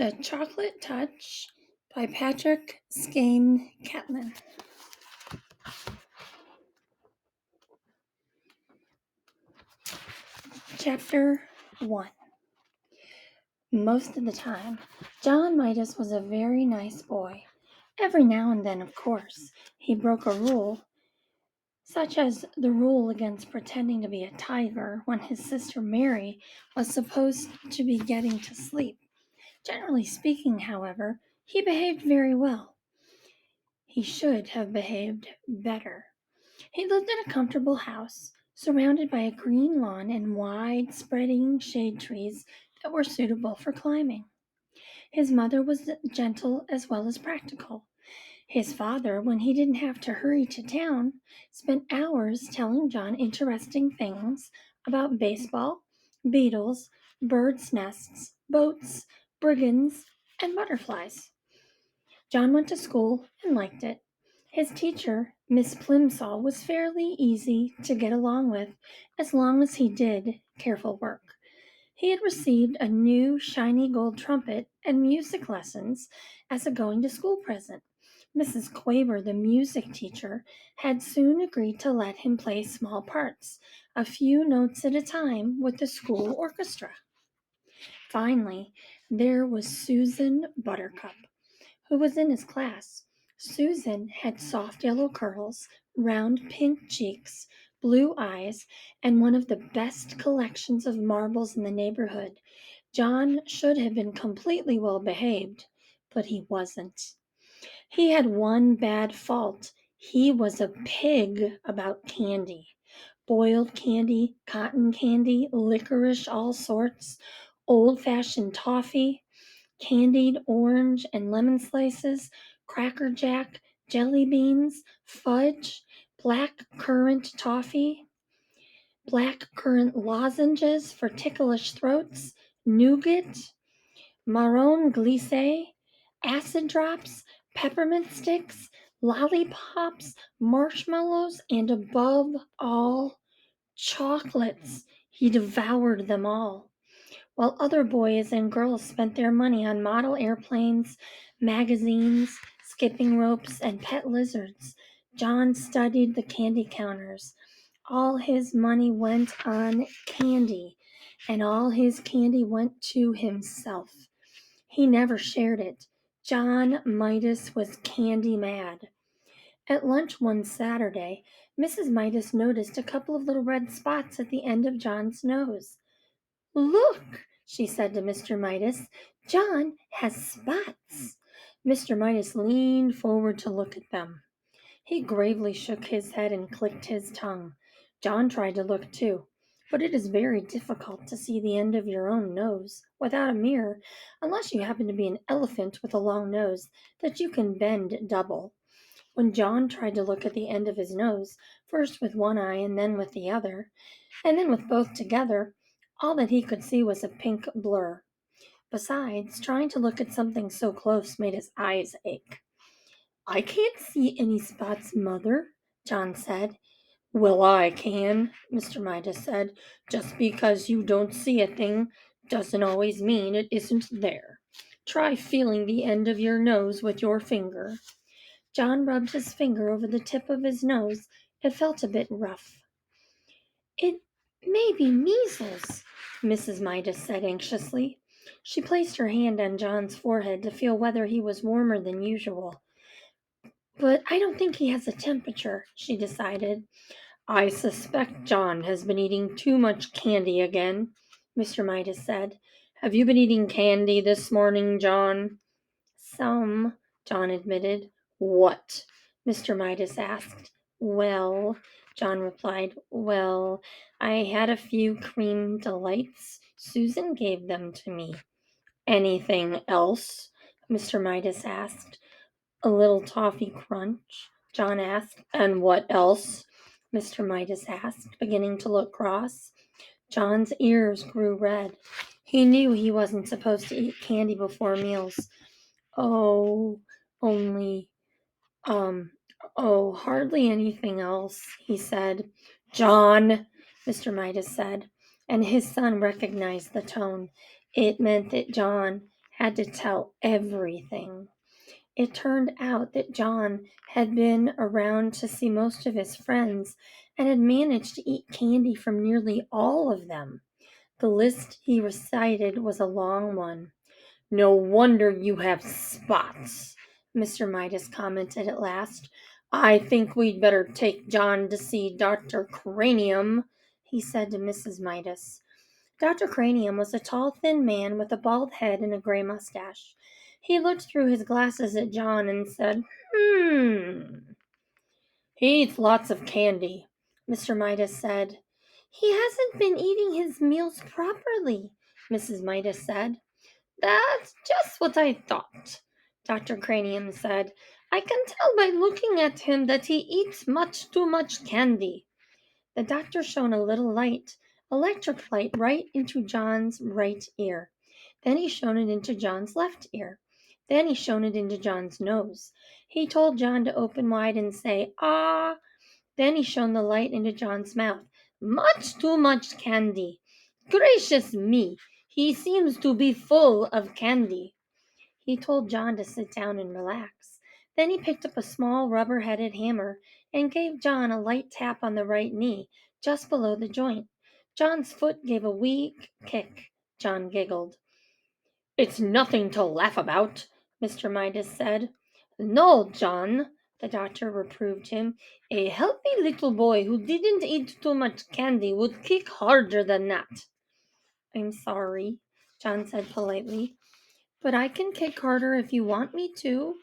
The Chocolate Touch by Patrick Skane Catlin. Chapter 1. Most of the time, John Midas was a very nice boy. Every now and then, of course, he broke a rule, such as the rule against pretending to be a tiger when his sister Mary was supposed to be getting to sleep. Generally speaking, however, he behaved very well. He should have behaved better. He lived in a comfortable house, surrounded by a green lawn and wide spreading shade trees that were suitable for climbing. His mother was gentle as well as practical. His father, when he didn't have to hurry to town, spent hours telling John interesting things about baseball, beetles, birds' nests, boats, brigands, and butterflies. John went to school and liked it. His teacher, Miss Plimsoll, was fairly easy to get along with as long as he did careful work. He had received a new shiny gold trumpet and music lessons as a going to school present. Mrs. Quaver, the music teacher, had soon agreed to let him play small parts, a few notes at a time, with the school orchestra. Finally, there was Susan Buttercup, who was in his class. Susan had soft yellow curls, round pink cheeks, blue eyes, and one of the best collections of marbles in the neighborhood. John should have been completely well behaved, but he wasn't. He had one bad fault. He was a pig about candy. Boiled candy, cotton candy, licorice, all sorts, old-fashioned toffee, candied orange and lemon slices, cracker jack, jelly beans, fudge, black currant toffee, black currant lozenges for ticklish throats, nougat, marron glacé, acid drops, peppermint sticks, lollipops, marshmallows, and above all, chocolates. He devoured them all, while other boys and girls spent their money on model airplanes, magazines, skipping ropes, and pet lizards. John studied the candy counters. All his money went on candy, and all his candy went to himself. He never shared it. John Midas was candy mad. At lunch one Saturday, Mrs. Midas noticed a couple of little red spots at the end of John's nose. "Look," she said to Mr. Midas, "John has spots." Mr. Midas leaned forward to look at them. He gravely shook his head and clicked his tongue. John tried to look too, but it is very difficult to see the end of your own nose without a mirror, unless you happen to be an elephant with a long nose that you can bend double. When John tried to look at the end of his nose, first with one eye and then with the other, and then with both together, all that he could see was a pink blur. Besides, trying to look at something so close made his eyes ache. "I can't see any spots, Mother," John said. "Well, I can," Mr. Midas said. "Just because you don't see a thing doesn't always mean it isn't there. Try feeling the end of your nose with your finger." John rubbed his finger over the tip of his nose. It felt a bit rough. "It may be measles," Mrs. Midas said anxiously. She placed her hand on John's forehead to feel whether he was warmer than usual. "But I don't think he has a temperature," she decided. "I suspect John has been eating too much candy again," Mr. Midas said. "Have you been eating candy this morning, John?" "Some," John admitted. "What?" Mr. Midas asked. "Well," John replied, "well, I had a few cream delights. Susan gave them to me." "Anything else?" Mr. Midas asked. "A little toffee crunch," John asked. "And what else?" Mr. Midas asked, beginning to look cross. John's ears grew red. He knew he wasn't supposed to eat candy before meals. "Oh, only, um, oh, hardly anything else," he said. "John," Mr. Midas said, and his son recognized the tone. It meant that John had to tell everything. It turned out that John had been around to see most of his friends and had managed to eat candy from nearly all of them. The list he recited was a long one. "No wonder you have spots," Mr. Midas commented at last. "I think we'd better take John to see Dr. Cranium," he said to Mrs. Midas. Dr. Cranium was a tall, thin man with a bald head and a gray mustache. He looked through his glasses at John and said, "He eats lots of candy," Mr. Midas said. "He hasn't been eating his meals properly," Mrs. Midas said. "That's just what I thought," Dr. Cranium said. "I can tell by looking at him that he eats much too much candy." The doctor shone a little light, electric light, right into John's right ear. Then he shone it into John's left ear. Then he shone it into John's nose. He told John to open wide and say, "Ah!" Then he shone the light into John's mouth. "Much too much candy. Gracious me, he seems to be full of candy." He told John to sit down and relax. Then he picked up a small rubber-headed hammer and gave John a light tap on the right knee, just below the joint. John's foot gave a weak kick. John giggled. "It's nothing to laugh about," Mr. Midas said. "No, John," the doctor reproved him. "A healthy little boy who didn't eat too much candy would kick harder than that." "I'm sorry," John said politely, "but I can kick harder if you want me to."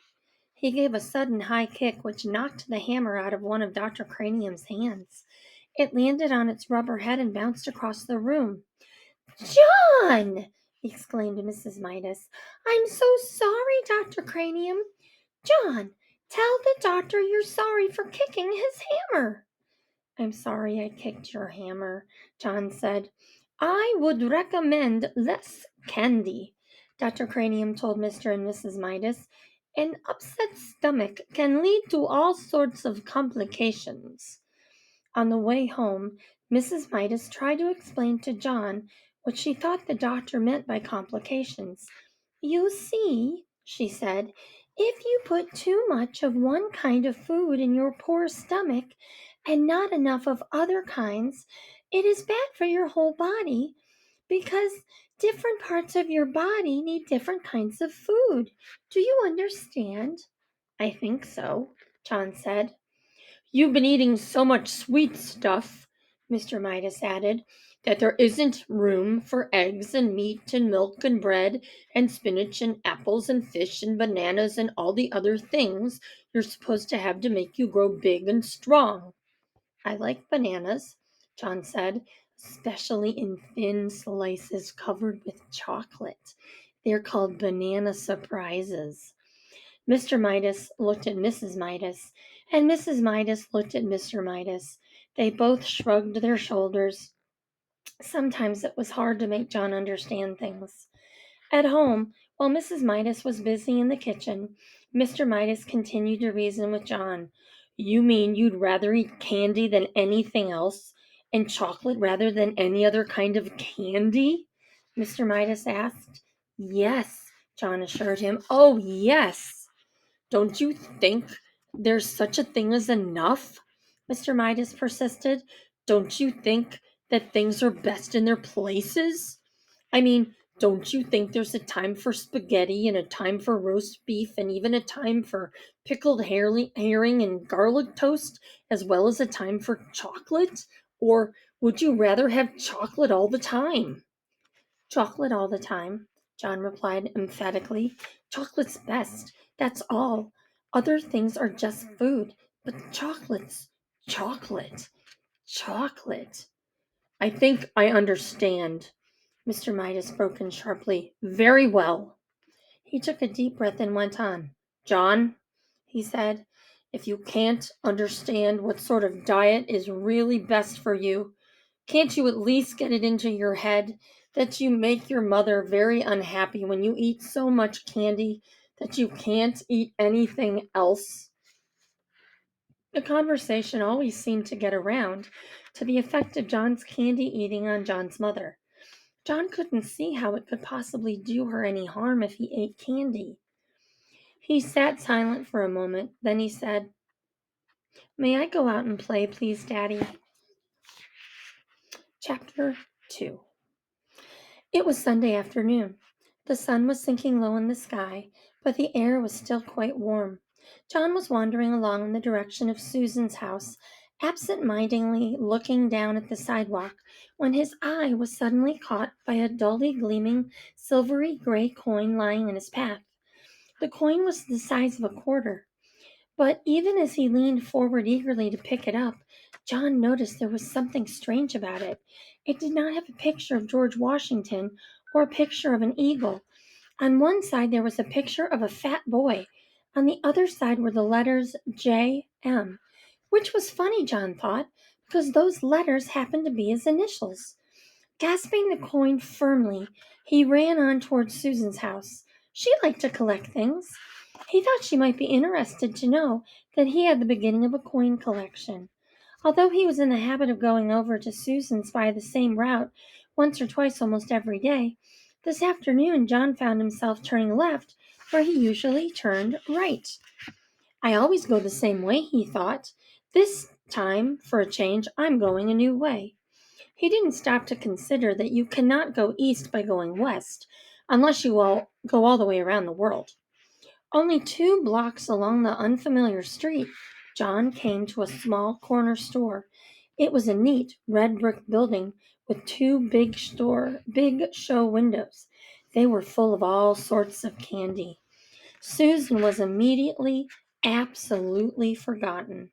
He gave a sudden high kick which knocked the hammer out of one of Dr. Cranium's hands. It landed on its rubber head and bounced across the room. "John!" exclaimed Mrs. Midas. "I'm so sorry, Dr. Cranium. John, tell the doctor you're sorry for kicking his hammer." "I'm sorry I kicked your hammer," John said. "I would recommend less candy," Dr. Cranium told Mr. and Mrs. Midas. "An upset stomach can lead to all sorts of complications." On the way home, Mrs. Midas tried to explain to John what she thought the doctor meant by complications. "You see," she said, "if you put too much of one kind of food in your poor stomach and not enough of other kinds, it is bad for your whole body because different parts of your body need different kinds of food. Do you understand?" "I think so," John said. "You've been eating so much sweet stuff," Mr. Midas added, "that there isn't room for eggs and meat and milk and bread and spinach and apples and fish and bananas and all the other things you're supposed to have to make you grow big and strong." "I like bananas," John said, "especially in thin slices covered with chocolate. They're called banana surprises." Mr. Midas looked at Mrs. Midas, and Mrs. Midas looked at Mr. Midas. They both shrugged their shoulders. Sometimes it was hard to make John understand things. At home, while Mrs. Midas was busy in the kitchen, Mr. Midas continued to reason with John. "You mean you'd rather eat candy than anything else, and chocolate rather than any other kind of candy?" Mr. Midas asked. "Yes," John assured him. "Oh, yes." "Don't you think there's such a thing as enough?" Mr. Midas persisted. "Don't you think that things are best in their places? I mean, don't you think there's a time for spaghetti and a time for roast beef and even a time for pickled herring and garlic toast, as well as a time for chocolate? Or would you rather have chocolate all the time?" "Chocolate all the time," John replied emphatically. "Chocolate's best, that's all. Other things are just food, but chocolate's chocolate. Chocolate." "I think I understand." Mr. Midas broke in sharply. "Very well." He took a deep breath and went on. "John," he said, "if you can't understand what sort of diet is really best for you, can't you at least get it into your head that you make your mother very unhappy when you eat so much candy that you can't eat anything else?" The conversation always seemed to get around to the effect of John's candy eating on John's mother. John couldn't see how it could possibly do her any harm if he ate candy. He sat silent for a moment, then he said, "May I go out and play, please, Daddy?" Chapter 2. It was Sunday afternoon. The sun was sinking low in the sky, but the air was still quite warm. John was wandering along in the direction of Susan's house, absent-mindedly looking down at the sidewalk, when his eye was suddenly caught by a dully gleaming silvery gray coin lying in his path. The coin was the size of a quarter. But even as he leaned forward eagerly to pick it up, John noticed there was something strange about it. It did not have a picture of George Washington or a picture of an eagle. On one side there was a picture of a fat boy. On the other side were the letters J.M., which was funny, John thought, because those letters happened to be his initials. Gasping the coin firmly, he ran on towards Susan's house. She liked to collect things. He thought she might be interested to know that he had the beginning of a coin collection. Although he was in the habit of going over to Susan's by the same route once or twice almost every day, this afternoon John found himself turning left where he usually turned right. "I always go the same way," he thought. "This time, for a change, I'm going a new way." He didn't stop to consider that you cannot go east by going west, unless you go all the way around the world. Only 2 blocks along the unfamiliar street, John came to a small corner store. It was a neat red brick building with 2 big show windows. They were full of all sorts of candy. Susan was immediately absolutely forgotten.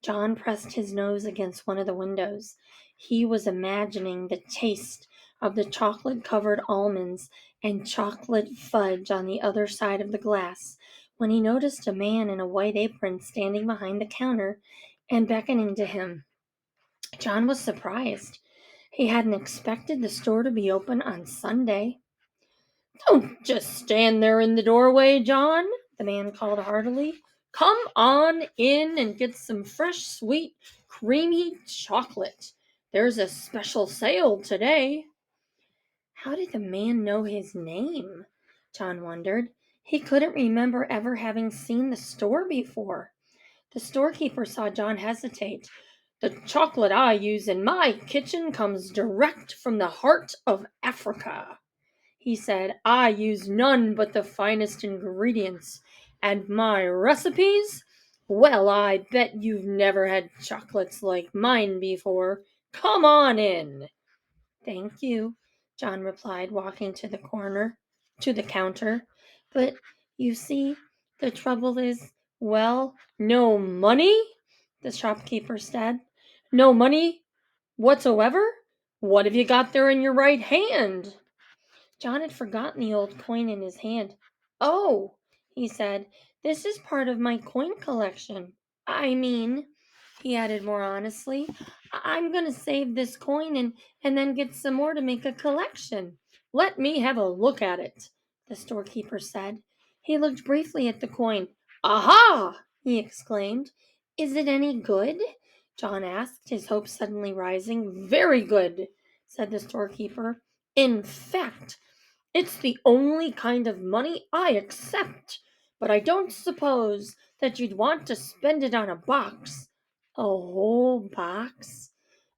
John pressed his nose against one of the windows. He was imagining the taste of the chocolate-covered almonds and chocolate fudge on the other side of the glass when he noticed a man in a white apron standing behind the counter and beckoning to him. John was surprised. He hadn't expected the store to be open on Sunday. "Don't just stand there in the doorway, John," the man called heartily. "Come on in and get some fresh, sweet, creamy chocolate. There's a special sale today." How did the man know his name? John wondered. He couldn't remember ever having seen the store before. The storekeeper saw John hesitate. "The chocolate I use in my kitchen comes direct from the heart of Africa," he said. "I use none but the finest ingredients. And my recipes? Well, I bet you've never had chocolates like mine before. Come on in." "Thank you," John replied, walking to the counter. "But you see, the trouble is, well—" "No money?" the shopkeeper said. "No money whatsoever? What have you got there in your right hand?" John had forgotten the old coin in his hand. "Oh," he said, "this is part of my coin collection. I mean," he added more honestly, "I'm going to save this coin and then get some more to make a collection." "Let me have a look at it," the storekeeper said. He looked briefly at the coin. "Aha!" he exclaimed. "Is it any good?" John asked, his hopes suddenly rising. "Very good," said the storekeeper. "In fact, it's the only kind of money I accept, but I don't suppose that you'd want to spend it on a box." "A whole box?"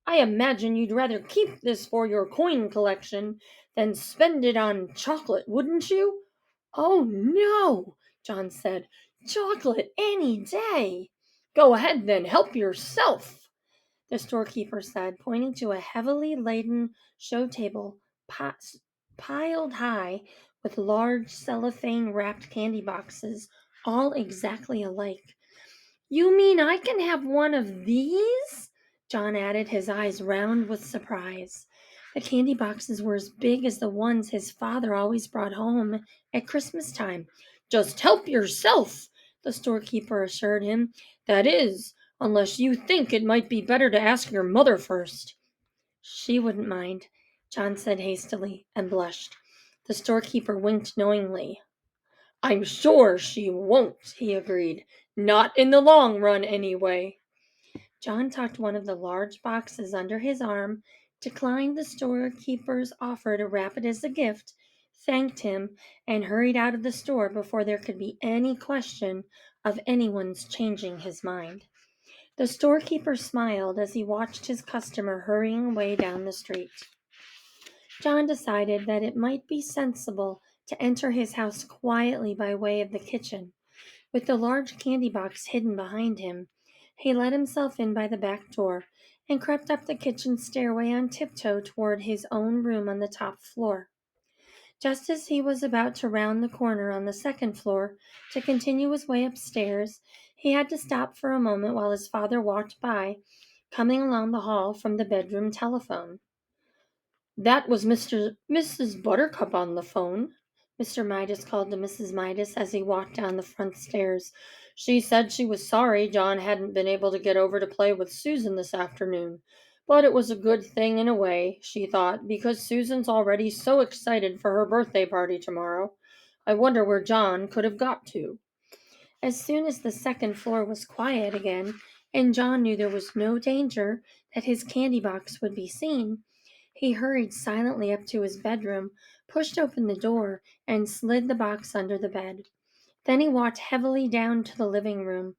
"I imagine you'd rather keep this for your coin collection than spend it on chocolate, wouldn't you?" "Oh, no," John said. "Chocolate any day." "Go ahead then, help yourself," the storekeeper said, pointing to a heavily laden show table piled high with large cellophane-wrapped candy boxes, all exactly alike. "You mean I can have one of these?" John added, his eyes round with surprise. The candy boxes were as big as the ones his father always brought home at Christmas time. "Just help yourself," the storekeeper assured him. "That is, unless you think it might be better to ask your mother first." "She wouldn't mind," John said hastily, and blushed. The storekeeper winked knowingly. "I'm sure she won't," he agreed. "Not in the long run, anyway." John tucked one of the large boxes under his arm, declined the storekeeper's offer to wrap it as a gift, thanked him, and hurried out of the store before there could be any question of anyone's changing his mind. The storekeeper smiled as he watched his customer hurrying away down the street. John decided that it might be sensible to enter his house quietly by way of the kitchen. With the large candy box hidden behind him, he let himself in by the back door and crept up the kitchen stairway on tiptoe toward his own room on the top floor. Just as he was about to round the corner on the second floor to continue his way upstairs, he had to stop for a moment while his father walked by, coming along the hall from the bedroom telephone. "That was Mrs. Buttercup on the phone," Mr. Midas called to Mrs. Midas as he walked down the front stairs. "She said she was sorry John hadn't been able to get over to play with Susan this afternoon. But it was a good thing in a way, she thought, because Susan's already so excited for her birthday party tomorrow. I wonder where John could have got to." As soon as the second floor was quiet again, and John knew there was no danger that his candy box would be seen, he hurried silently up to his bedroom, pushed open the door, and slid the box under the bed. Then he walked heavily down to the living room.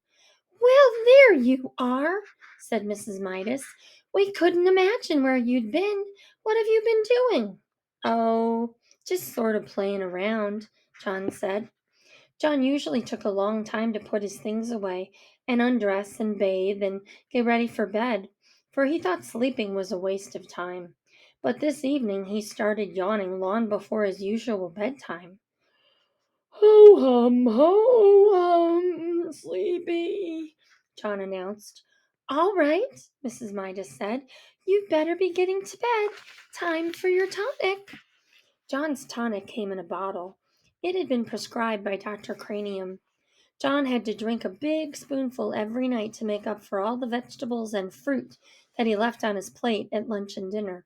"Well, there you are," said Mrs. Midas. "We couldn't imagine where you'd been. What have you been doing?" "Oh, just sort of playing around," John said. John usually took a long time to put his things away and undress and bathe and get ready for bed, for he thought sleeping was a waste of time. But this evening he started yawning long before his usual bedtime. Ho hum, sleepy," John announced. "All right," Mrs. Midas said. "You'd better be getting to bed. Time for your tonic." John's tonic came in a bottle. It had been prescribed by Dr. Cranium. John had to drink a big spoonful every night to make up for all the vegetables and fruit that he left on his plate at lunch and dinner.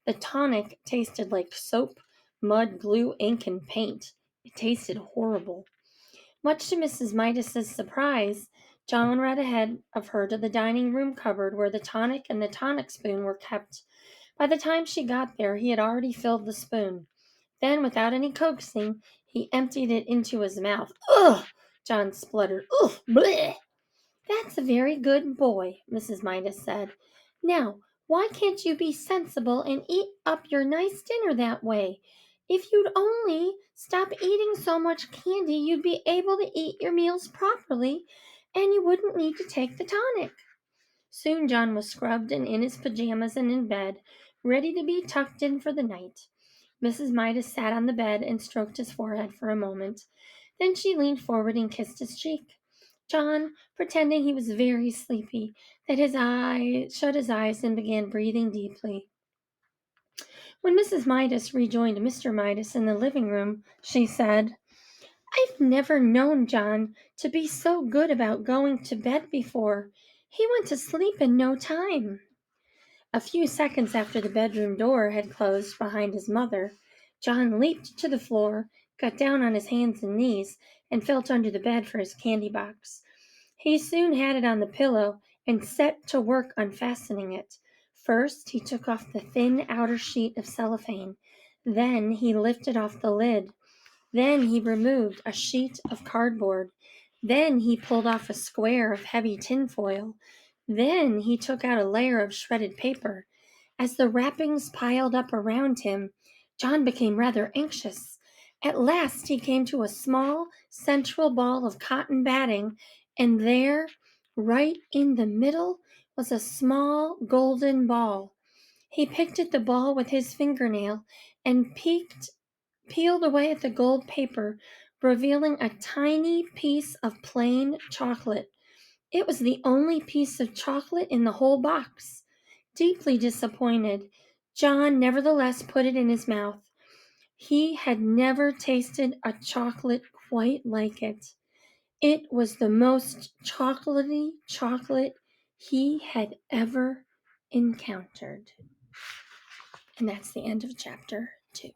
The tonic tasted like soap, mud, glue, ink, and paint. It tasted horrible. Much to Mrs. Midas's surprise, John ran ahead of her to the dining room cupboard where the tonic and the tonic spoon were kept. By the time she got there, he had already filled the spoon. Then, without any coaxing, he emptied it into his mouth. "Ugh!" John spluttered. "Ugh! Bleh!" "That's a very good boy," Mrs. Midas said. "Now, why can't you be sensible and eat up your nice dinner that way? If you'd only stop eating so much candy, you'd be able to eat your meals properly, and you wouldn't need to take the tonic." Soon John was scrubbed and in his pajamas and in bed, ready to be tucked in for the night. Mrs. Midas sat on the bed and stroked his forehead for a moment. Then she leaned forward and kissed his cheek. John, pretending he was very sleepy, shut his eyes and began breathing deeply. When Mrs. Midas rejoined Mr. Midas in the living room, she said, "I've never known John to be so good about going to bed before. He went to sleep in no time." A few seconds after the bedroom door had closed behind his mother, John leaped to the floor, got down on his hands and knees, and felt under the bed for his candy box. He soon had it on the pillow and set to work unfastening it. First, he took off the thin outer sheet of cellophane. Then he lifted off the lid. Then he removed a sheet of cardboard. Then he pulled off a square of heavy tinfoil. Then he took out a layer of shredded paper. As the wrappings piled up around him, John became rather anxious. At last he came to a small central ball of cotton batting, and there, right in the middle, was a small golden ball. He picked at the ball with his fingernail and peeled away at the gold paper, revealing a tiny piece of plain chocolate. It was the only piece of chocolate in the whole box. Deeply disappointed, John nevertheless put it in his mouth. He had never tasted a chocolate quite like it. It was the most chocolatey chocolate he had ever encountered. And that's the end of chapter 2.